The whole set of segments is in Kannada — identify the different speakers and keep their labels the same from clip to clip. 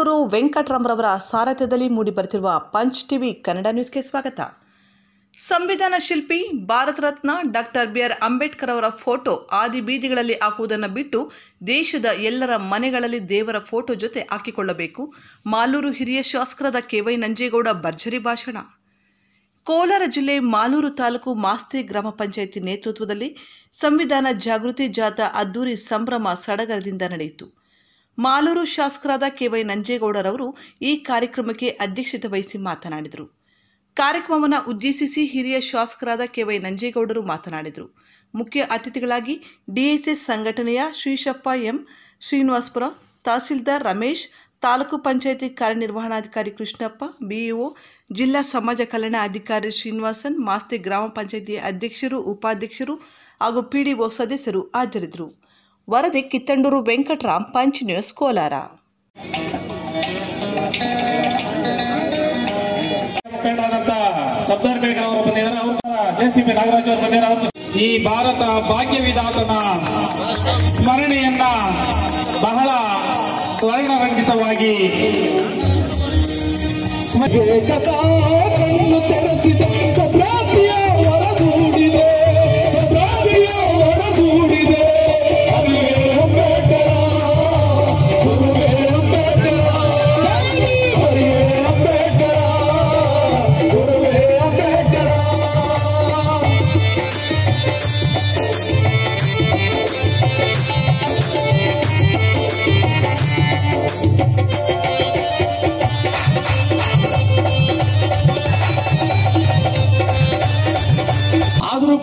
Speaker 1: ಕಿತ್ತಂಡೂರು ವೆಂಕಟರಾಮರವರ ಸಾರಥ್ಯದಲ್ಲಿ ಮೂಡಿಬರುತ್ತಿರುವ ಪಂಚ್ ಟಿವಿ ಕನ್ನಡ ನ್ಯೂಸ್ಗೆ ಸ್ವಾಗತ. ಸಂವಿಧಾನ ಶಿಲ್ಪಿ ಭಾರತ ರತ್ನ ಡಾಕ್ಟರ್ ಬಿ.ಆರ್. ಅಂಬೇಡ್ಕರ್ ಅವರ ಫೋಟೋ ಆದಿ ಬೀದಿಗಳಲ್ಲಿ ಹಾಕುವುದನ್ನು ಬಿಟ್ಟು ದೇಶದ ಎಲ್ಲರ ಮನೆಗಳಲ್ಲಿ ದೇವರ ಫೋಟೋ ಜೊತೆ ಹಾಕಿಕೊಳ್ಳಬೇಕು. ಮಾಲೂರು ಹಿರಿಯ ಶಾಸಕರಾದ ಕೆ.ವೈ. ನಂಜೇಗೌಡ ಭರ್ಜರಿ ಭಾಷಣ. ಕೋಲಾರ ಜಿಲ್ಲೆ ಮಾಲೂರು ತಾಲೂಕು ಮಾಸ್ತಿ ಗ್ರಾಮ ಪಂಚಾಯಿತಿ ನೇತೃತ್ವದಲ್ಲಿ ಸಂವಿಧಾನ ಜಾಗೃತಿ ಜಾಥಾ ಅದ್ದೂರಿ ಸಂಭ್ರಮ ಸಡಗರದಿಂದ ನಡೆಯಿತು. ಮಾಲೂರು ಶಾಸಕರಾದ ಕೆ.ವೈ. ನಂಜೇಗೌಡರವರು ಈ ಕಾರ್ಯಕ್ರಮಕ್ಕೆ ಅಧ್ಯಕ್ಷತೆ ವಹಿಸಿ ಮಾತನಾಡಿದರು. ಕಾರ್ಯಕ್ರಮವನ್ನು ಉದ್ದೇಶಿಸಿ ಹಿರಿಯ ಶಾಸಕರಾದ ಕೆ.ವೈ. ನಂಜೇಗೌಡರು ಮಾತನಾಡಿದರು. ಮುಖ್ಯ ಅತಿಥಿಗಳಾಗಿ ಡಿಎಸ್ಎಸ್ ಸಂಘಟನೆಯ ಶ್ರೀಶಪ್ಪ ಎಂ, ಶ್ರೀನಿವಾಸಪುರ, ತಹಸೀಲ್ದಾರ್ ರಮೇಶ್, ತಾಲೂಕು ಪಂಚಾಯಿತಿ ಕಾರ್ಯನಿರ್ವಹಣಾಧಿಕಾರಿ ಕೃಷ್ಣಪ್ಪ, ಬಿಇಒ, ಜಿಲ್ಲಾ ಸಮಾಜ ಕಲ್ಯಾಣ ಅಧಿಕಾರಿ ಶ್ರೀನಿವಾಸನ್, ಮಾಸ್ತಿ ಗ್ರಾಮ ಪಂಚಾಯಿತಿ ಅಧ್ಯಕ್ಷರು, ಉಪಾಧ್ಯಕ್ಷರು ಹಾಗೂ ಪಿಡಿಒ ಸದಸ್ಯರು ಹಾಜರಿದ್ದರು. ವರದಿ ಕಿತ್ತಂಡೂರು ವೆಂಕಟರಾಮ್, ಪಂಚ್ ನ್ಯೂಸ್, ಕೋಲಾರ.
Speaker 2: ಈ ಭಾರತ ಭಾಗ್ಯವಿಧಾತನ ಸ್ಮರಣೆಯನ್ನ ಬಹಳ ವರ್ಣರಂಜಿತವಾಗಿ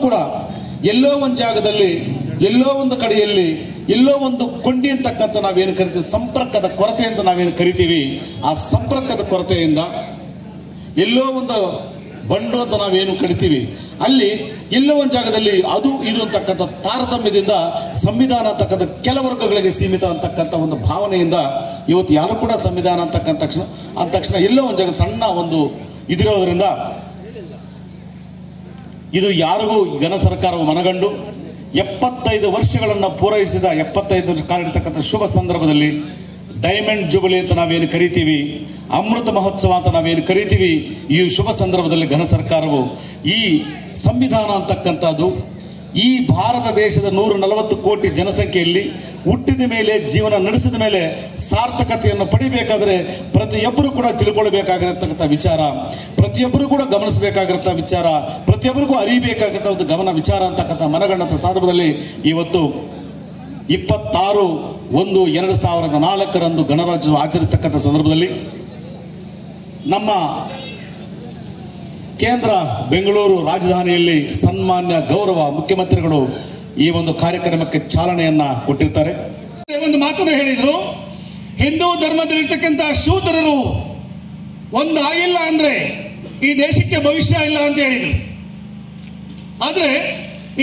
Speaker 2: ಕೂಡ ಎಲ್ಲೋ ಒಂದು ಜಾಗದಲ್ಲಿ, ಎಲ್ಲೋ ಒಂದು ಕಡೆಯಲ್ಲಿ, ಎಲ್ಲೋ ಒಂದು ಕೊಂಡಿ ಅಂತಕ್ಕಂಥ ನಾವೇನು ಕರಿತೀವಿ, ಸಂಪರ್ಕದ ಕೊರತೆ ಅಂತ ನಾವೇನು ಕರಿತೀವಿ, ಆ ಸಂಪರ್ಕದ ಕೊರತೆಯಿಂದ ಎಲ್ಲೋ ಒಂದು ಬಂಡು ಅಂತ ನಾವೇನು ಕರಿತೀವಿ, ಅಲ್ಲಿ ಎಲ್ಲೋ ಒಂದು ಜಾಗದಲ್ಲಿ ಅದು ಇದು ಅಂತಕ್ಕಂಥ ತಾರತಮ್ಯದಿಂದ ಸಂವಿಧಾನ ಅಂತಕ್ಕಂಥ ಕೆಲ ವರ್ಗಗಳಿಗೆ ಸೀಮಿತ ಅಂತಕ್ಕಂಥ ಒಂದು ಭಾವನೆಯಿಂದ ಇವತ್ತು ಯಾರು ಕೂಡ ಸಂವಿಧಾನ ಅಂತಕ್ಕಂಥ ತಕ್ಷಣ ಎಲ್ಲೋ ಒಂದು ಜಾಗ ಸಣ್ಣ ಒಂದು ಇದಿರೋದ್ರಿಂದ ಇದು ಯಾರಿಗೂ ಘನ ಸರ್ಕಾರವು ಮನಗಂಡು 75 ವರ್ಷಗಳನ್ನು ಪೂರೈಸಿದ 75 ಕಾಲಿರ್ತಕ್ಕಂಥ ಶುಭ ಸಂದರ್ಭದಲ್ಲಿ ಡೈಮಂಡ್ ಜುಬಿಲಿ ಅಂತ ನಾವೇನು ಕರಿತೀವಿ, ಅಮೃತ ಮಹೋತ್ಸವ ಅಂತ ನಾವೇನು ಕರಿತೀವಿ, ಈ ಶುಭ ಸಂದರ್ಭದಲ್ಲಿ ಘನ ಸರ್ಕಾರವು ಈ ಸಂವಿಧಾನ ಅಂತಕ್ಕಂಥದ್ದು ಈ ಭಾರತ ದೇಶದ 140 ಕೋಟಿ ಜನಸಂಖ್ಯೆಯಲ್ಲಿ ಹುಟ್ಟಿದ ಮೇಲೆ, ಜೀವನ ನಡೆಸಿದ ಮೇಲೆ ಸಾರ್ಥಕತೆಯನ್ನು ಪಡಿಬೇಕಾದ್ರೆ ಪ್ರತಿಯೊಬ್ಬರು ಕೂಡ ತಿಳ್ಕೊಳ್ಬೇಕಾಗಿರತಕ್ಕಂಥ ವಿಚಾರ, ಪ್ರತಿಯೊಬ್ಬರು ಕೂಡ ಗಮನಿಸಬೇಕಾಗಿರತ್ತ ವಿಚಾರ, ಪ್ರತಿಯೊಬ್ಬರಿಗೂ ಅರಿಬೇಕಾಗತ್ತ ಒಂದು ಗಮನ ವಿಚಾರ ಅಂತಕ್ಕಂಥ ಮನಗಂಡಂಥ ಸಂದರ್ಭದಲ್ಲಿ ಇವತ್ತು 26/1/2004 ಗಣರಾಜ್ಯೋತ್ಸವ ಆಚರಿಸತಕ್ಕಂಥ ಸಂದರ್ಭದಲ್ಲಿ ನಮ್ಮ ಕೇಂದ್ರ ಬೆಂಗಳೂರು ರಾಜಧಾನಿಯಲ್ಲಿ ಸನ್ಮಾನ್ಯ ಗೌರವ ಮುಖ್ಯಮಂತ್ರಿಗಳು ಈ ಒಂದು ಕಾರ್ಯಕ್ರಮಕ್ಕೆ ಚಾಲನೆಯನ್ನ ಕೊಟ್ಟಿರ್ತಾರೆ.
Speaker 3: ಒಂದು ಮಾತನ್ನು ಹೇಳಿದ್ರು, ಹಿಂದೂ ಧರ್ಮದಲ್ಲಿರ್ತಕ್ಕಂಥ ಶೂದ್ರರು ಒಂದು ಆಗಿಲ್ಲ ಅಂದ್ರೆ ಈ ದೇಶಕ್ಕೆ ಭವಿಷ್ಯ ಇಲ್ಲ ಅಂತ ಹೇಳಿದ್ರು. ಆದ್ರೆ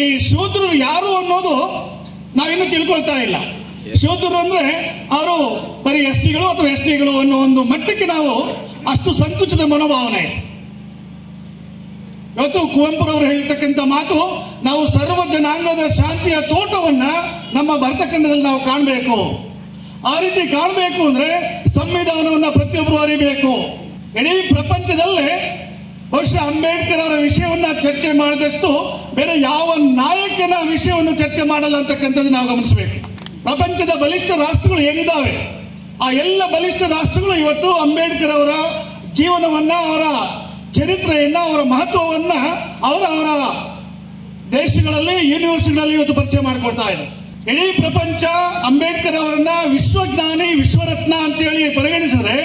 Speaker 3: ಈ ಶೂದ್ರರು ಯಾರು ಅನ್ನೋದು ನಾವಿನ್ನೂ ತಿಳ್ಕೊಳ್ತಾ ಇಲ್ಲ. ಶೂದ್ರರು ಅಂದ್ರೆ ಅವರು ಬರೀ ಎಸ್ಟಿಗಳು ಅಥವಾ ಎಸ್ಟಿಗಳು ಅನ್ನೋ ಒಂದು ಮಟ್ಟಕ್ಕೆ ನಾವು ಅಷ್ಟು ಸಂಕುಚಿತ ಮನೋಭಾವನೆ. ಇವತ್ತು ಕುವೆಂಪುರವರು ಹೇಳ್ತಕ್ಕಂಥ ಮಾತು, ನಾವು ಸರ್ವ ಜನಾಂಗದ ಶಾಂತಿಯ ತೋಟವನ್ನ ನಮ್ಮ ಭರತಖಂಡದಲ್ಲಿ ನಾವು ಕಾಣಬೇಕು. ಆ ರೀತಿ ಕಾಣಬೇಕು ಅಂದ್ರೆ ಸಂವಿಧಾನವನ್ನ ಪ್ರತಿಯೊಬ್ಬರು ಅರಿಬೇಕು. ಇಡೀ ಪ್ರಪಂಚದಲ್ಲೇ ಬಹುಶಃ ಅಂಬೇಡ್ಕರ್ ಅವರ ವಿಷಯವನ್ನ ಚರ್ಚೆ ಮಾಡಿದಷ್ಟು ಬೇರೆ ಯಾವ ನಾಯಕನ ವಿಷಯವನ್ನು ಚರ್ಚೆ ಮಾಡಲ್ಲ ಅಂತಕ್ಕಂಥದ್ದು ನಾವು ಗಮನಿಸಬೇಕು. ಪ್ರಪಂಚದ ಬಲಿಷ್ಠ ರಾಷ್ಟ್ರಗಳು ಏನಿದ್ದಾವೆ ಆ ಎಲ್ಲ ಬಲಿಷ್ಠ ರಾಷ್ಟ್ರಗಳು ಇವತ್ತು ಅಂಬೇಡ್ಕರ್ ಅವರ ಜೀವನವನ್ನ, ಅವರ ಚರಿತ್ರೆಯನ್ನ, ಅವರ ಮಹತ್ವವನ್ನ ಅವರ ದೇಶಗಳಲ್ಲಿ, ಯೂನಿವರ್ಸಿಟಿಗಳಲ್ಲಿ ಇವತ್ತು ಪರಿಚಯ ಮಾಡಿಕೊಡ್ತಾ ಇದೆ. ಇಡೀ ಪ್ರಪಂಚ ಅಂಬೇಡ್ಕರ್ ಅವರನ್ನ ವಿಶ್ವಜ್ಞಾನಿ, ವಿಶ್ವರತ್ನ ಅಂತೇಳಿ ಪರಿಗಣಿಸಿದ್ರೆ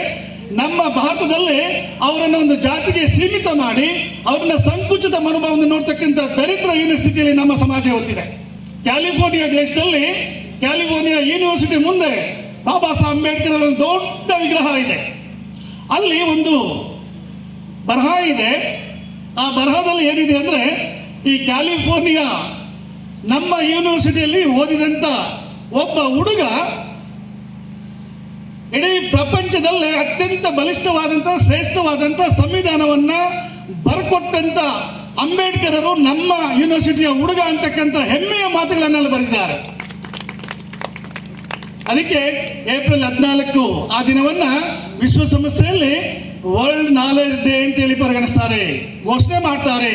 Speaker 3: ನಮ್ಮ ಭಾರತದಲ್ಲಿ ಅವರನ್ನ ಒಂದು ಜಾತಿಗೆ ಸೀಮಿತ ಮಾಡಿ ಅವ್ರನ್ನ ಸಂಕುಚಿತ ಮನೋಭಾವದಿಂದ ನೋಡ್ತಕ್ಕಂಥ ದರಿದ್ರ ಹೀನ ಸ್ಥಿತಿಯಲ್ಲಿ ನಮ್ಮ ಸಮಾಜ ಇವತ್ತಿದೆ. ಕ್ಯಾಲಿಫೋರ್ನಿಯಾ ದೇಶದಲ್ಲಿ, ಕ್ಯಾಲಿಫೋರ್ನಿಯಾ ಯೂನಿವರ್ಸಿಟಿ ಮುಂದೆ ಬಾಬಾ ಸಾಹೇಬ್ ಅಂಬೇಡ್ಕರ್ ಅವರ ದೊಡ್ಡ ವಿಗ್ರಹ ಇದೆ. ಅಲ್ಲಿ ಒಂದು ಬರಹ ಇದೆ. ಆ ಬರಹದಲ್ಲಿ ಏನಿದೆ ಅಂದ್ರೆ, ಈ ಕ್ಯಾಲಿಫೋರ್ನಿಯಾ ನಮ್ಮ ಯೂನಿವರ್ಸಿಟಿಯಲ್ಲಿ ಓದಿದಂತ ಒಬ್ಬ ಹುಡುಗ ಇಡೀ ಪ್ರಪಂಚದಲ್ಲೇ ಅತ್ಯಂತ ಬಲಿಷ್ಠವಾದಂತಹ, ಶ್ರೇಷ್ಠವಾದಂತಹ ಸಂವಿಧಾನವನ್ನ ಬರ್ಕೊಟ್ಟಂತ ಅಂಬೇಡ್ಕರರು ನಮ್ಮ ಯೂನಿವರ್ಸಿಟಿಯ ಹುಡುಗ ಅಂತಕ್ಕಂಥ ಹೆಮ್ಮೆಯ ಮಾತುಗಳನ್ನೆಲ್ಲ ಬರೆದಿದ್ದಾರೆ. ಅದಕ್ಕೆ ಏಪ್ರಿಲ್ 14 ಆ ದಿನವನ್ನ ವಿಶ್ವಸಂಸ್ಥೆಯಲ್ಲಿ ವರ್ಲ್ಡ್ ನಾಲೆಜ್ ಡೇ ಅಂತೇಳಿ ಪರಿಗಣಿಸ್ತಾರೆ, ಘೋಷಣೆ ಮಾಡ್ತಾರೆ.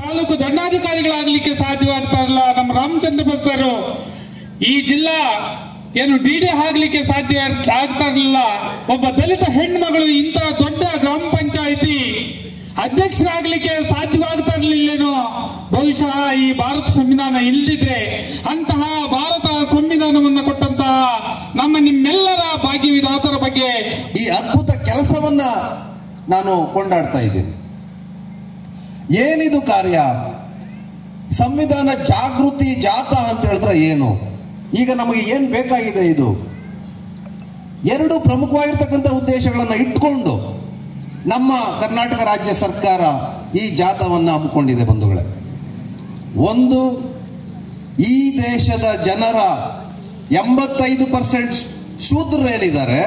Speaker 4: ತಾಲೂಕು ದಂಡಾಧಿಕಾರಿಗಳಾಗಲಿಕ್ಕೆ ಸಾಧ್ಯವಾಗ್ತಾ ಇಲ್ಲ ನಮ್ಮ ರಾಮಚಂದ್ರ ಬಸ್ಸರು. ಈ ಜಿಲ್ಲಾ ಏನು ಡಿಡಿ ಆಗ್ಲಿಕ್ಕೆ ಸಾಧ್ಯ ಆಗ್ತಾ ಇರಲಿಲ್ಲ. ಒಬ್ಬ ದಲಿತ ಹೆಣ್ಮಗಳು ಇಂಥ ದೊಡ್ಡ ಗ್ರಾಮ ಪಂಚಾಯಿತಿ ಅಧ್ಯಕ್ಷರಾಗಲಿಕ್ಕೆ ಸಾಧ್ಯವಾಗ್ತಾ ಇರಲಿಲ್ಲೇನೋ. ಬಹುಶಃ ಈ ಭಾರತ ಸಂವಿಧಾನ ಇಲ್ಲದಿದ್ರೆ ಅಂತಹ ಭಾರತ ಸಂವಿಧಾನವನ್ನು ಕೊಟ್ಟಂತಹ ನಿಮ್ಮೆಲ್ಲರ ಭಾಗ್ಯವಿದಾತರ ಬಗ್ಗೆ
Speaker 5: ಈ ಅದ್ಭುತ ಕೆಲಸವನ್ನ ನಾನು ಕೊಂಡಾಡ್ತಾ ಇದ್ದೀನಿ. ಏನಿದು ಕಾರ್ಯ? ಸಂವಿಧಾನ ಜಾಗೃತಿ ಜಾಥಾ ಅಂತ ಹೇಳಿದ್ರೆ ಏನು? ಈಗ ನಮಗೆ ಏನ್ ಬೇಕಾಗಿದೆ? ಇದು ಎರಡು ಪ್ರಮುಖವಾಗಿರ್ತಕ್ಕಂಥ ಉದ್ದೇಶಗಳನ್ನ ಇಟ್ಕೊಂಡು ನಮ್ಮ ಕರ್ನಾಟಕ ರಾಜ್ಯ ಸರ್ಕಾರ ಈ ಜಾಥಾವನ್ನ ಹಮ್ಮಿಕೊಂಡಿದೆ ಬಂಧುಗಳೇ. ಒಂದು, ಈ ದೇಶದ ಜನರ 85% ಶೂದ್ರರೇನಿದ್ದಾರೆ,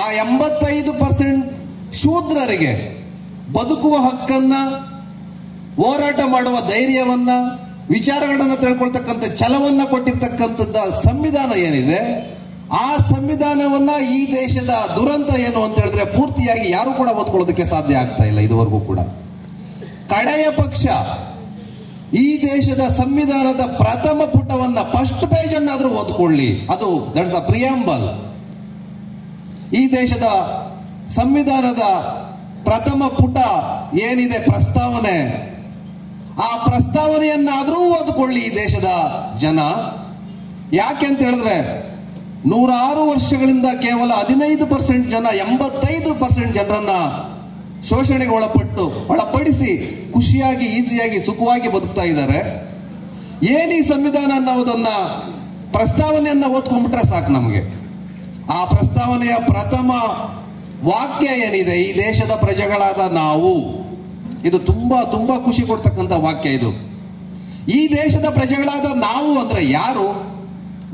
Speaker 5: ಆ 85% ಶೂದ್ರರಿಗೆ ಬದುಕುವ ಹಕ್ಕನ್ನ, ಹೋರಾಟ ಮಾಡುವ ಧೈರ್ಯವನ್ನ, ವಿಚಾರಗಳನ್ನ ತಿಳ್ಕೊಳ್ತಕ್ಕಂಥ ಛಲವನ್ನ ಕೊಟ್ಟಿರ್ತಕ್ಕಂಥದ್ದ ಸಂವಿಧಾನ ಏನಿದೆ, ಆ ಸಂವಿಧಾನವನ್ನ ಈ ದೇಶದ ದುರಂತ ಏನು ಅಂತ ಹೇಳಿದ್ರೆ ಪೂರ್ತಿಯಾಗಿ ಯಾರು ಕೂಡ ಓದ್ಕೊಳ್ಳೋದಕ್ಕೆ ಸಾಧ್ಯ ಆಗ್ತಾ ಇಲ್ಲ ಇದುವರೆಗೂ ಕೂಡ. ಕಡೆಯ ಪಕ್ಷ ಈ ದೇಶದ ಸಂವಿಧಾನದ ಪ್ರಥಮ ಪುಟವನ್ನ, ಫಸ್ಟ್ ಪೇಜ್ ಅನ್ನಾದ್ರೂ ಓದ್ಕೊಳ್ಳಿ. ಅದು ದಟ್ಸ್ ಅ ಪ್ರಿಯಾಂಬಲ್. ಈ ದೇಶದ ಸಂವಿಧಾನದ ಪ್ರಥಮ ಪುಟ ಏನಿದೆ, ಪ್ರಸ್ತಾವನೆ, ಆ ಪ್ರಸ್ತಾವನೆಯನ್ನಾದ್ರೂ ಓದ್ಕೊಳ್ಳಿ ಈ ದೇಶದ ಜನ. ಯಾಕೆ ಅಂತ ಹೇಳಿದ್ರೆ 106 ವರ್ಷಗಳಿಂದ ಕೇವಲ 15% ಜನ 85% ಜನರನ್ನ ಶೋಷಣೆಗೆ ಒಳಪಡಿಸಿ ಖುಷಿಯಾಗಿ, ಈಸಿಯಾಗಿ, ಸುಖವಾಗಿ ಬದುಕ್ತಾ ಇದ್ದಾರೆ. ಏನ್ ಈ ಸಂವಿಧಾನ ಅನ್ನೋದನ್ನ ಪ್ರಸ್ತಾವನೆಯನ್ನ ಓದ್ಕೊಂಡ್ಬಿಟ್ರೆ ಸಾಕು ನಮಗೆ. ಆ ಪ್ರಸ್ತಾವನೆಯ ಪ್ರಥಮ ವಾಕ್ಯ ಏನಿದೆ, ಈ ದೇಶದ ಪ್ರಜೆಗಳಾದ ನಾವು, ಇದು ತುಂಬಾ ತುಂಬಾ ಖುಷಿ ಕೊಡ್ತಕ್ಕಂಥ ವಾಕ್ಯ ಇದು. ಈ ದೇಶದ ಪ್ರಜೆಗಳಾದ ನಾವು ಅಂದ್ರೆ ಯಾರು?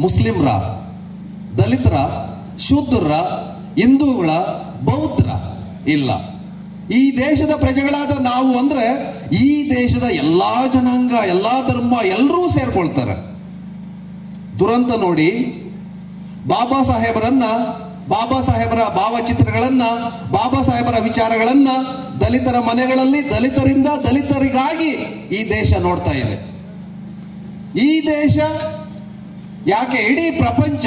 Speaker 5: ಮುಸ್ಲಿಮ್ರ, ದಲಿತರ, ಶೂದ್ರರ, ಹಿಂದೂಗಳ, ಬೌದ್ಧರ? ಇಲ್ಲ. ಈ ದೇಶದ ಪ್ರಜೆಗಳಾದ ನಾವು ಅಂದ್ರೆ ಈ ದೇಶದ ಎಲ್ಲಾ ಜನಾಂಗ, ಎಲ್ಲಾ ಧರ್ಮ, ಎಲ್ಲರೂ ಸೇರ್ಕೊಳ್ತಾರೆ. ದುರಂತ ನೋಡಿ, ಬಾಬಾ ಸಾಹೇಬರ ಭಾವಚಿತ್ರಗಳನ್ನ, ಬಾಬಾ ಸಾಹೇಬರ ವಿಚಾರಗಳನ್ನ ದಲಿತರ ಮನೆಗಳಲ್ಲಿ ದಲಿತರಿಂದ ದಲಿತರಿಗಾಗಿ ಈ ದೇಶ ನೋಡ್ತಾ ಇದೆ. ಈ ದೇಶ ಯಾಕೆ ಇಡೀ ಪ್ರಪಂಚ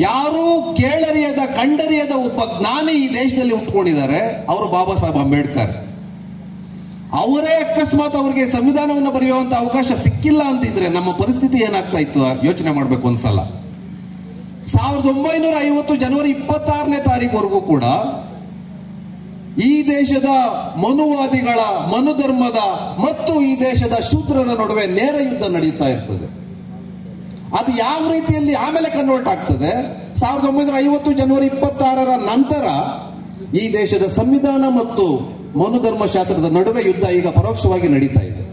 Speaker 5: ಯಾರೂ ಕೇಳರಿಯದ, ಕಂಡರಿಯದ ಒಬ್ಬ ಜ್ಞಾನಿ ಈ ದೇಶದಲ್ಲಿ ಹುಟ್ಕೊಂಡಿದ್ದಾರೆ, ಅವರು ಬಾಬಾ ಸಾಹೇಬ್ ಅಂಬೇಡ್ಕರ್. ಅವರೇ ಅಕಸ್ಮಾತ್ ಅವರಿಗೆ ಸಂವಿಧಾನವನ್ನು ಬರೆಯುವಂತ ಅವಕಾಶ ಸಿಕ್ಕಿಲ್ಲ ಅಂತಿದ್ರೆ ನಮ್ಮ ಪರಿಸ್ಥಿತಿ ಏನಾಗ್ತಾ ಇತ್ತು ಯೋಚನೆ ಮಾಡ್ಬೇಕು ಒಂದ್ಸಲ. 1950 ಜನವರಿ 26ನೇ ತಾರೀಕುವರೆಗೂ ಕೂಡ ಈ ದೇಶದ ಮನುವಾದಿಗಳ, ಮನುಧರ್ಮದ ಮತ್ತು ಈ ದೇಶದ ಶೂದ್ರರ ನಡುವೆ ನೇರ ಯುದ್ಧ ನಡೀತಾ ಇರ್ತದೆ. ಅದು ಯಾವ ರೀತಿಯಲ್ಲಿ ಆಮೇಲೆ ಕನ್ವರ್ಟ್ ಆಗ್ತದೆ? 1950 ಜನವರಿ 26ರ ನಂತರ ಈ ದೇಶದ ಸಂವಿಧಾನ ಮತ್ತು ಮನುಧರ್ಮಶಾಸ್ತ್ರದ ನಡುವೆ ಯುದ್ಧ ಈಗ ಪರೋಕ್ಷವಾಗಿ ನಡೀತಾ ಇದೆ.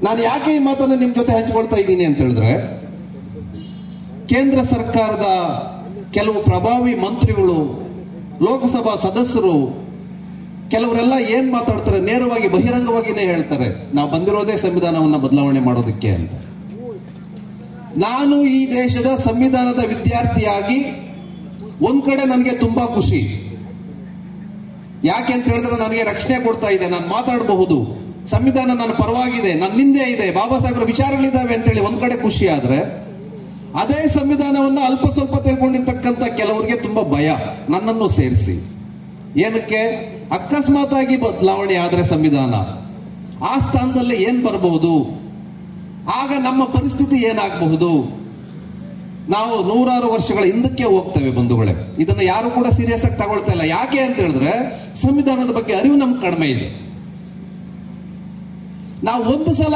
Speaker 5: ನಾನು ಯಾಕೆ ಈ ಮಾತನ್ನು ನಿಮ್ ಜೊತೆ ಹಂಚಿಕೊಳ್ತಾ ಇದ್ದೀನಿ ಅಂತ ಹೇಳಿದ್ರೆ, ಕೇಂದ್ರ ಸರ್ಕಾರದ ಕೆಲವು ಪ್ರಭಾವಿ ಮಂತ್ರಿಗಳು, ಲೋಕಸಭಾ ಸದಸ್ಯರು, ಕೆಲವರೆಲ್ಲ ಏನ್ ಮಾತಾಡ್ತಾರೆ, ನೇರವಾಗಿ ಬಹಿರಂಗವಾಗಿನೇ ಹೇಳ್ತಾರೆ, ನಾವು ಬಂದಿರೋದೇ ಸಂವಿಧಾನವನ್ನ ಬದಲಾವಣೆ ಮಾಡೋದಕ್ಕೆ ಅಂತ. ನಾನು ಈ ದೇಶದ ಸಂವಿಧಾನದ ವಿದ್ಯಾರ್ಥಿಯಾಗಿ ಒಂದ್ ಕಡೆ ನನಗೆ ತುಂಬಾ ಖುಷಿ. ಯಾಕೆ ಅಂತ ಹೇಳಿದ್ರೆ ನನಗೆ ರಕ್ಷಣೆ ಕೊಡ್ತಾ ಇದೆ, ನಾನು ಮಾತಾಡಬಹುದು, ಸಂವಿಧಾನ ನನ್ನ ಪರವಾಗಿದೆ, ನನ್ನ ಹಿಂದೆ ಇದೆ, ಬಾಬಾ ಸಾಹೇಬ್ರ ವಿಚಾರಗಳಿದ್ದಾವೆ ಅಂತೇಳಿ ಒಂದ್ ಕಡೆ ಖುಷಿ. ಆದ್ರೆ ಅದೇ ಸಂವಿಧಾನವನ್ನ ಅಲ್ಪ ಸ್ವಲ್ಪ ತಿಳ್ಕೊಂಡಿರ್ತಕ್ಕಂಥ ಕೆಲವರಿಗೆ ತುಂಬಾ ಭಯ, ನನ್ನನ್ನು ಸೇರಿಸಿ. ಏನಕ್ಕೆ? ಅಕಸ್ಮಾತ್ ಆಗಿ ಬದಲಾವಣೆ ಆದ್ರೆ ಸಂವಿಧಾನ, ಆ ಸ್ಥಾನದಲ್ಲಿ ಏನ್ ಬರಬಹುದು, ಆಗ ನಮ್ಮ ಪರಿಸ್ಥಿತಿ ಏನಾಗಬಹುದು? ನಾವು 106 ವರ್ಷಗಳ ಹಿಂದಕ್ಕೆ ಹೋಗ್ತೇವೆ ಬಂಧುಗಳೇ. ಇದನ್ನ ಯಾರು ಕೂಡ ಸೀರಿಯಸ್ ಆಗಿ ತಗೊಳ್ತಾ ಇಲ್ಲ. ಯಾಕೆ ಅಂತ ಹೇಳಿದ್ರೆ ಸಂವಿಧಾನದ ಬಗ್ಗೆ ಅರಿವು ನಮ್ಗೆ ಕಡಿಮೆ ಇದೆ. ನಾವು ಒಂದು ಸಲ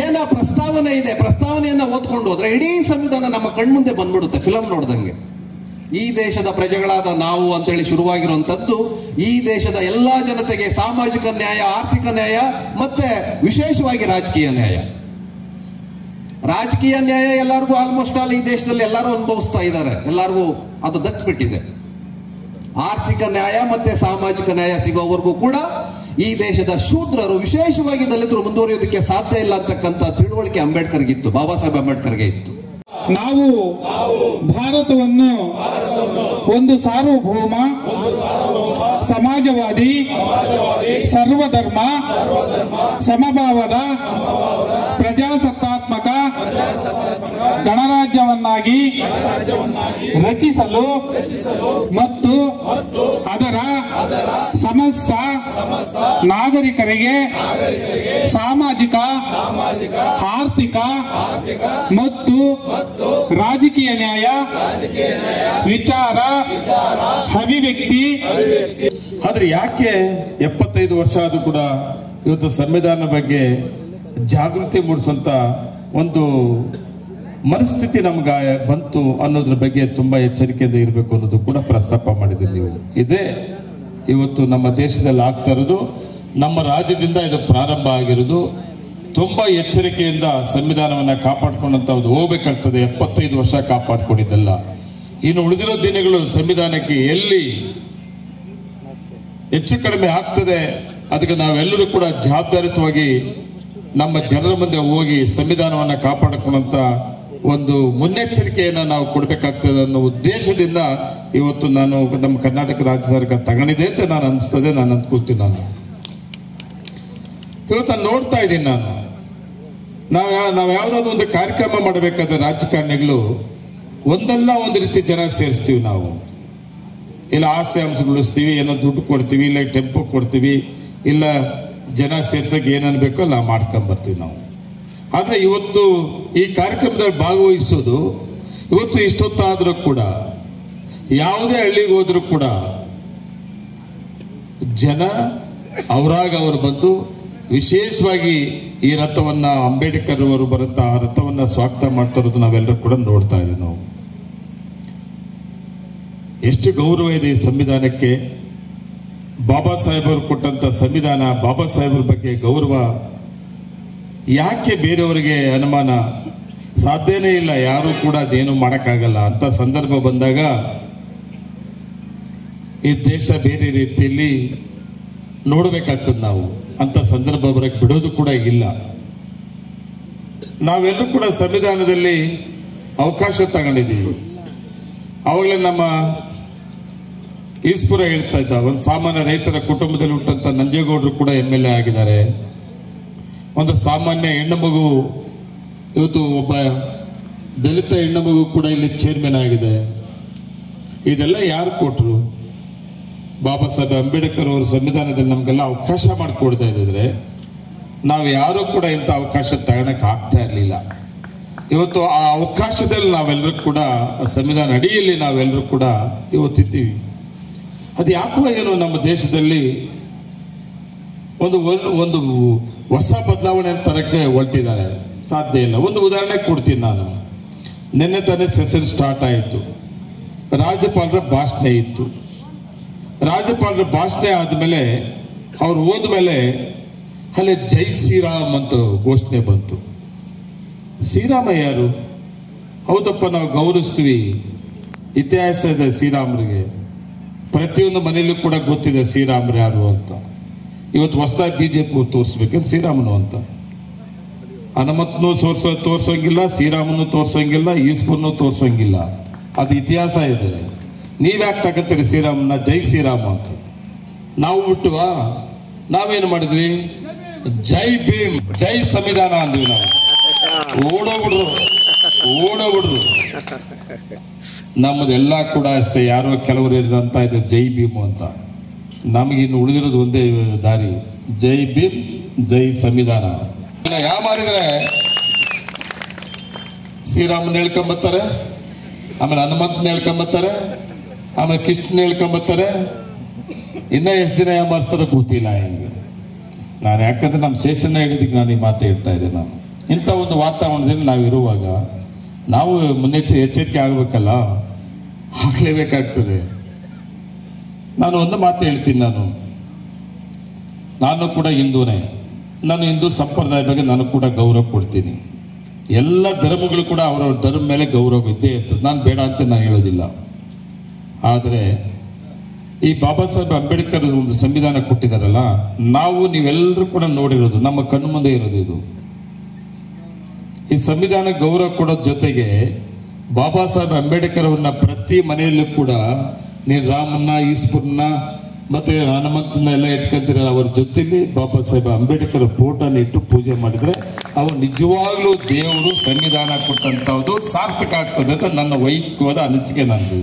Speaker 5: ಏನ ಪ್ರಸ್ತಾವನೆ ಇದೆ, ಪ್ರಸ್ತಾವನೆಯನ್ನ ಓದ್ಕೊಂಡು ಹೋದ್ರೆ ಇಡೀ ಸಂವಿಧಾನ ನಮ್ಮ ಕಣ್ಮುಂದೆ ಬಂದ್ಬಿಡುತ್ತೆ, ಫಿಲಂ ನೋಡ್ದಂಗೆ. ಈ ದೇಶದ ಪ್ರಜೆಗಳಾದ ನಾವು ಅಂತೇಳಿ ಶುರುವಾಗಿರುವಂತದ್ದು ಈ ದೇಶದ ಎಲ್ಲಾ ಜನತೆಗೆ ಸಾಮಾಜಿಕ ನ್ಯಾಯ, ಆರ್ಥಿಕ ನ್ಯಾಯ, ಮತ್ತೆ ವಿಶೇಷವಾಗಿ ರಾಜಕೀಯ ನ್ಯಾಯ. ರಾಜಕೀಯ ನ್ಯಾಯ ಎಲ್ಲರಿಗೂ ಆಲ್ಮೋಸ್ಟ್ ಆಲ್ ಈ ದೇಶದಲ್ಲಿ ಎಲ್ಲರೂ ಅನುಭವಿಸ್ತಾ ಇದ್ದಾರೆ, ಎಲ್ಲರಿಗೂ ಅದು ದಕ್ಬಿಟ್ಟಿದೆ. ಆರ್ಥಿಕ ನ್ಯಾಯ ಮತ್ತೆ ಸಾಮಾಜಿಕ ನ್ಯಾಯ ಸಿಗೋವರೆಗೂ ಕೂಡ ಈ ದೇಶದ ಶೂದ್ರರು ವಿಶೇಷವಾಗಿ ದಲಿತರು ಮುಂದುವರಿಯೋದಕ್ಕೆ ಸಾಧ್ಯ ಇಲ್ಲ ಅಂತಕ್ಕಂಥ ತಿಳುವಳಿಕೆ ಅಂಬೇಡ್ಕರ್ಗಿತ್ತು, ಬಾಬಾ ಸಾಹೇಬ್ ಅಂಬೇಡ್ಕರ್ಗೆ ಇತ್ತು.
Speaker 4: ನಾವು ಭಾರತವನ್ನು ಒಂದು ಸಾರ್ವಭೌಮ ಸಮಾಜವಾದಿ ಸರ್ವಧರ್ಮ ಸಮಭಾವದ ಪ್ರಜಾಸತ್ತಾತ್ಮಕ ಗಣರಾಜ್ಯವನ್ನಾಗಿ ರಚಿಸಲು ಮತ್ತು ಅದರ ಸಮಸ್ತ ನಾಗರಿಕರಿಗೆ ಸಾಮಾಜಿಕ ಆರ್ಥಿಕ ಮತ್ತು ರಾಜಕೀಯ ನ್ಯಾಯ ವಿಚಾರ ಅಭಿವ್ಯಕ್ತಿ.
Speaker 6: ಆದ್ರೆ ಯಾಕೆ 75 ವರ್ಷ ಆದ್ರೂ ಕೂಡ ಇವತ್ತು ಸಂವಿಧಾನ ಬಗ್ಗೆ ಜಾಗೃತಿ ಮೂಡಿಸುವಂತ ಒಂದು ಮನಸ್ಥಿತಿ ನಮ್ಗೆ ಬಂತು ಅನ್ನೋದ್ರ ಬಗ್ಗೆ ತುಂಬಾ ಎಚ್ಚರಿಕೆಯಿಂದ ಇರಬೇಕು ಅನ್ನೋದು ಕೂಡ ಪ್ರಸ್ತಾಪ ಮಾಡಿದ್ರಿ ನೀವು. ಇದೇ ಇವತ್ತು ನಮ್ಮ ದೇಶದಲ್ಲಿ ಆಗ್ತಾ ಇರೋದು, ನಮ್ಮ ರಾಜ್ಯದಿಂದ ಇದು ಪ್ರಾರಂಭ ಆಗಿರೋದು. ತುಂಬಾ ಎಚ್ಚರಿಕೆಯಿಂದ ಸಂವಿಧಾನವನ್ನ ಕಾಪಾಡ್ಕೊಂಡಂತ ಹೋಗ್ಬೇಕಾಗ್ತದೆ. 75 ವರ್ಷ ಕಾಪಾಡ್ಕೊಂಡಿದ್ದಲ್ಲ. ಇನ್ನು ಉಳಿದಿರೋ ದಿನಗಳು ಸಂವಿಧಾನಕ್ಕೆ ಎಲ್ಲಿ ಹೆಚ್ಚು ಕಡಿಮೆ ಆಗ್ತದೆ, ಅದಕ್ಕೆ ನಾವೆಲ್ಲರೂ ಕೂಡ ಜವಾಬ್ದಾರಿತವಾಗಿ ನಮ್ಮ ಜನರ ಮುಂದೆ ಹೋಗಿ ಸಂವಿಧಾನವನ್ನ ಕಾಪಾಡಿಕೊಂಡಂತ ಒಂದು ಮುನ್ನೆಚ್ಚರಿಕೆಯನ್ನ ನಾವು ಕೊಡಬೇಕಾಗ್ತದೆ ಅನ್ನೋ ಉದ್ದೇಶದಿಂದ ಇವತ್ತು ನಾನು ನಮ್ಮ ಕರ್ನಾಟಕ ರಾಜ್ಯ ಸರ್ಕಾರ ತಗೊಂಡಿದೆ ಅಂತ ನಾನು ಅನಿಸ್ತದೆ, ನಾನು ಅಂದ್ಕೊಳ್ತೀನಿ. ಇವತ್ತು ನಾನು ನೋಡ್ತಾ ಇದ್ದೀನಿ, ನಾವು ಯಾವ್ದಾದ್ರು ಒಂದು ಕಾರ್ಯಕ್ರಮ ಮಾಡಬೇಕಾದ್ರೆ ರಾಜಕಾರಣಿಗಳು ಒಂದಲ್ಲ ಒಂದು ರೀತಿ ಜನ ಸೇರಿಸ್ತೀವಿ. ನಾವು ಇಲ್ಲ ಆಸೆ ಅಂಶಗೊಳಿಸ್ತೀವಿ, ಏನೋ ದುಡ್ಡು ಕೊಡ್ತೀವಿ, ಇಲ್ಲ ಟೆಂಪೋ ಕೊಡ್ತೀವಿ, ಇಲ್ಲ ಜನ ಸೇರ್ಸಕ್ಕೆ ಏನನ್ ಬೇಕೋ ಅಲ್ಲ ಮಾಡ್ಕೊಂಡ್ಬರ್ತೀವಿ ನಾವು. ಆದ್ರೆ ಇವತ್ತು ಈ ಕಾರ್ಯಕ್ರಮದಲ್ಲಿ ಭಾಗವಹಿಸೋದು, ಇವತ್ತು ಇಷ್ಟೊತ್ತಾದ್ರೂ ಕೂಡ ಯಾವುದೇ ಹಳ್ಳಿಗೆ ಹೋದ್ರೂ ಕೂಡ ಜನ ಅವರಾಗ ಅವರು ಬಂದು ವಿಶೇಷವಾಗಿ ಈ ರಥವನ್ನ ಅಂಬೇಡ್ಕರ್ ಅವರು ಬರುತ್ತಾ ಆ ರಥವನ್ನ ಸ್ವಾಗತ ಮಾಡ್ತಾ ಇರೋದು ನಾವೆಲ್ಲರೂ ಕೂಡ ನೋಡ್ತಾ ಇದ್ದೀವಿ. ನಾವು ಎಷ್ಟು ಗೌರವ ಇದೆ ಈ ಸಂವಿಧಾನಕ್ಕೆ. ಬಾಬಾ ಸಾಹೇಬರು ಕೊಟ್ಟಂತ ಸಂವಿಧಾನ, ಬಾಬಾ ಸಾಹೇಬರ ಬಗ್ಗೆ ಗೌರವ. ಯಾಕೆ ಬೇರೆಯವರಿಗೆ ಅನುಮಾನ? ಸಾಧ್ಯನೇ ಇಲ್ಲ, ಯಾರು ಕೂಡ ಅದೇನು ಮಾಡಕ್ಕಾಗಲ್ಲ. ಅಂತ ಸಂದರ್ಭ ಬಂದಾಗ ಈ ದೇಶ ಬೇರೆ ರೀತಿಯಲ್ಲಿ ನೋಡ್ಬೇಕಾಗ್ತದೆ ನಾವು. ಅಂತ ಸಂದರ್ಭ ಬರಕ್ಕೆ ಬಿಡೋದು ಕೂಡ ಇಲ್ಲ. ನಾವೆಲ್ಲರೂ ಕೂಡ ಸಂವಿಧಾನದಲ್ಲಿ ಅವಕಾಶ ತಗೊಂಡಿದ್ದೀವಿ. ಅವಾಗಲೇ ನಮ್ಮ ಈಸ್ಪುರ ಹೇಳ್ತಾ ಇದ್ದ, ಒಂದು ಸಾಮಾನ್ಯ ರೈತರ ಕುಟುಂಬದಲ್ಲಿ ಹುಟ್ಟಂತ ನಂಜೇಗೌಡರು ಕೂಡ MLA ಆಗಿದ್ದಾರೆ. ಒಂದು ಸಾಮಾನ್ಯ ಹೆಣ್ಣು ಮಗು, ಇವತ್ತು ಒಬ್ಬ ದಲಿತ ಹೆಣ್ಣು ಮಗು ಕೂಡ ಇಲ್ಲಿ ಚೇರ್ಮನ್ ಆಗಿದೆ. ಇದೆಲ್ಲ ಯಾರು ಕೊಟ್ರು? ಬಾಬಾ ಸಾಹೇಬ್ ಅಂಬೇಡ್ಕರ್ ಅವರು ಸಂವಿಧಾನದಲ್ಲಿ ನಮಗೆಲ್ಲ ಅವಕಾಶ ಮಾಡಿಕೊಡ್ತಾ ಇದ್ದಿದ್ರೆ ನಾವು ಯಾರು ಕೂಡ ಇಂಥ ಅವಕಾಶ ತಗೊಳಕ್ ಆಗ್ತಾ ಇರಲಿಲ್ಲ. ಇವತ್ತು ಆ ಅವಕಾಶದಲ್ಲಿ ನಾವೆಲ್ಲರೂ ಕೂಡ ಸಂವಿಧಾನ ಅಡಿಯಲ್ಲಿ ನಾವೆಲ್ಲರೂ ಕೂಡ ಇವತ್ತಿದ್ದೀವಿ. ಅದು ಯಾಕೋ ಏನೋ ನಮ್ಮ ದೇಶದಲ್ಲಿ ಒಂದು ಹೊಸ ಬದಲಾವಣೆ ತರಕ್ಕೆ ಹೊರಟಿದ್ದಾರೆ. ಸಾಧ್ಯ ಇಲ್ಲ. ಒಂದು ಉದಾಹರಣೆ ಕೊಡ್ತೀನಿ ನಾನು. ನಿನ್ನೆ ತಾನೇ ಸೆಷನ್ ಸ್ಟಾರ್ಟ್ ಆಯಿತು. ರಾಜ್ಯಪಾಲರ ಭಾಷಣ ಇತ್ತು. ರಾಜ್ಯಪಾಲರ ಭಾಷಣ ಆದಮೇಲೆ ಅವ್ರು ಹೋದ್ಮೇಲೆ ಅಲ್ಲಿ ಜೈ ಶ್ರೀರಾಮ್ ಅಂತ ಘೋಷಣೆ ಬಂತು. ಶ್ರೀರಾಮ ಯಾರು? ಹೌದಪ್ಪ, ನಾವು ಗೌರವಿಸ್ತೀವಿ, ಇತಿಹಾಸ ಇದೆ ಶ್ರೀರಾಮರಿಗೆ, ಪ್ರತಿಯೊಂದು ಮನೆಯಲ್ಲೂ ಕೂಡ ಗೊತ್ತಿದೆ ಶ್ರೀರಾಮರು ಯಾರು ಅಂತ. ಇವತ್ತು ಹೊಸದಾಗಿ BJP ತೋರಿಸ್ಬೇಕಂತ ಶ್ರೀರಾಮನು ಅಂತ. ಹನುಮಂತನು ತೋರಿಸೋಂಗಿಲ್ಲ, ಶ್ರೀರಾಮನು ತೋರಿಸೋಂಗಿಲ್ಲ, ಈಶ್ವರನು ತೋರಿಸೋಂಗಿಲ್ಲ. ಅದು ಇತಿಹಾಸ ಇದೆ. ನೀವ್ಯಾಕೆ ತಗತ್ತೀರಿ ಶ್ರೀರಾಮನ? ಜೈ ಶ್ರೀರಾಮ ಅಂತ. ನಾವು ಬಿಟ್ಟುವ ನಾವೇನು ಮಾಡಿದ್ವಿ? ಜೈ ಭೀಮ್, ಜೈ ಸಂವಿಧಾನ ಅಂದ್ವಿ. ನಾವು ಓಡೋಬಿಡ್ರು. ನಮ್ಮದೆಲ್ಲ ಕೂಡ ಅಷ್ಟೇ. ಯಾರೋ ಕೆಲವರು ಇರಿದಂತ ಇದೆ ಜೈ ಭೀಮ್ ಅಂತ. ನಮಗಿನ್ನು ಉಳಿದಿರೋದು ಒಂದೇ ದಾರಿ, ಜೈ ಭೀಮ್, ಜೈ ಸಂವಿಧಾನ. ಯಾವ ಮಾಡಿದ್ರೆ ಶ್ರೀರಾಮನ್ ಹೇಳ್ಕೊಂಬತ್ತಾರೆ, ಆಮೇಲೆ ಹನುಮಂತನ ಹೇಳ್ಕೊಂಬತ್ತಾರೆ, ಆಮೇಲೆ ಕೃಷ್ಣನ ಹೇಳ್ಕೊಂಬತ್ತಾರೆ. ಇನ್ನ ಎಷ್ಟು ದಿನ ಯಾಮಾರಿಸ್ತಾರೋ ಗೊತ್ತಿಲ್ಲ. ಹಿಂಗೆ ನಾನು ಯಾಕಂದ್ರೆ ನಮ್ಮ ಶೇಷನ್ನ ಹೇಳಿದಕ್ಕೆ ನಾನು ಈ ಮಾತು ಹೇಳ್ತಾ ಇದ್ದೆ. ನಾನು ಇಂಥ ಒಂದು ವಾತಾವರಣದಲ್ಲಿ ನಾವಿರುವಾಗ ನಾವು ಎಚ್ಚರಿಕೆ ಆಗಬೇಕಲ್ಲ, ಆಗಲೇಬೇಕಾಗ್ತದೆ. ನಾನು ಒಂದು ಮಾತು ಹೇಳ್ತೀನಿ. ನಾನು ಕೂಡ ಹಿಂದೂನೇ. ನಾನು ಹಿಂದೂ ಸಂಪ್ರದಾಯ ಬಗ್ಗೆ ನಾನು ಕೂಡ ಗೌರವ ಕೊಡ್ತೀನಿ. ಎಲ್ಲ ಧರ್ಮಗಳು ಕೂಡ ಅವರವ್ರ ಧರ್ಮ ಮೇಲೆ ಗೌರವ ಇದ್ದೇ ಇರ್ತದೆ. ನಾನು ಬೇಡ ಅಂತ ನಾನು ಹೇಳೋದಿಲ್ಲ. ಆದರೆ ಈ ಬಾಬಾ ಸಾಹೇಬ್ ಅಂಬೇಡ್ಕರ್ ಒಂದು ಸಂವಿಧಾನ ಕೊಟ್ಟಿದ್ದಾರಲ್ಲ, ನಾವು ನೀವೆಲ್ಲರೂ ಕೂಡ ನೋಡಿರೋದು, ನಮ್ಮ ಕಣ್ಣು ಮುಂದೆ ಇರೋದು ಇದು. ಈ ಸಂವಿಧಾನ ಗೌರವ ಕೊಡೋದ್ ಜೊತೆಗೆ ಬಾಬಾ ಸಾಹೇಬ್ ಅಂಬೇಡ್ಕರ್ ಅವರನ್ನ ಪ್ರತಿ ಮನೆಯಲ್ಲೂ ಕೂಡ ನೀನು ರಾಮನ್ನ, ಈಶ್ವರನ್ನ ಮತ್ತೆ ಹನುಮಂತನ ಎಲ್ಲ ಇಟ್ಕೊಂತೀರಲ್ಲ, ಅವ್ರ ಜೊತೆಲಿ ಬಾಬಾ ಸಾಹೇಬ್ ಅಂಬೇಡ್ಕರ್ ಫೋಟೋನ ಇಟ್ಟು ಪೂಜೆ ಮಾಡಿದ್ರೆ ಅವ ನಿಜವಾಗ್ಲೂ ದೇವರು ಸಂವಿಧಾನ ಕೊಟ್ಟಂತದ್ದು ಸಾರ್ಥಕ ಆಗ್ತದೆ ಅಂತ ನನ್ನ ವೈಯಕ್ತಿಕವಾದ ಅನಿಸಿಕೆ ನಂದು.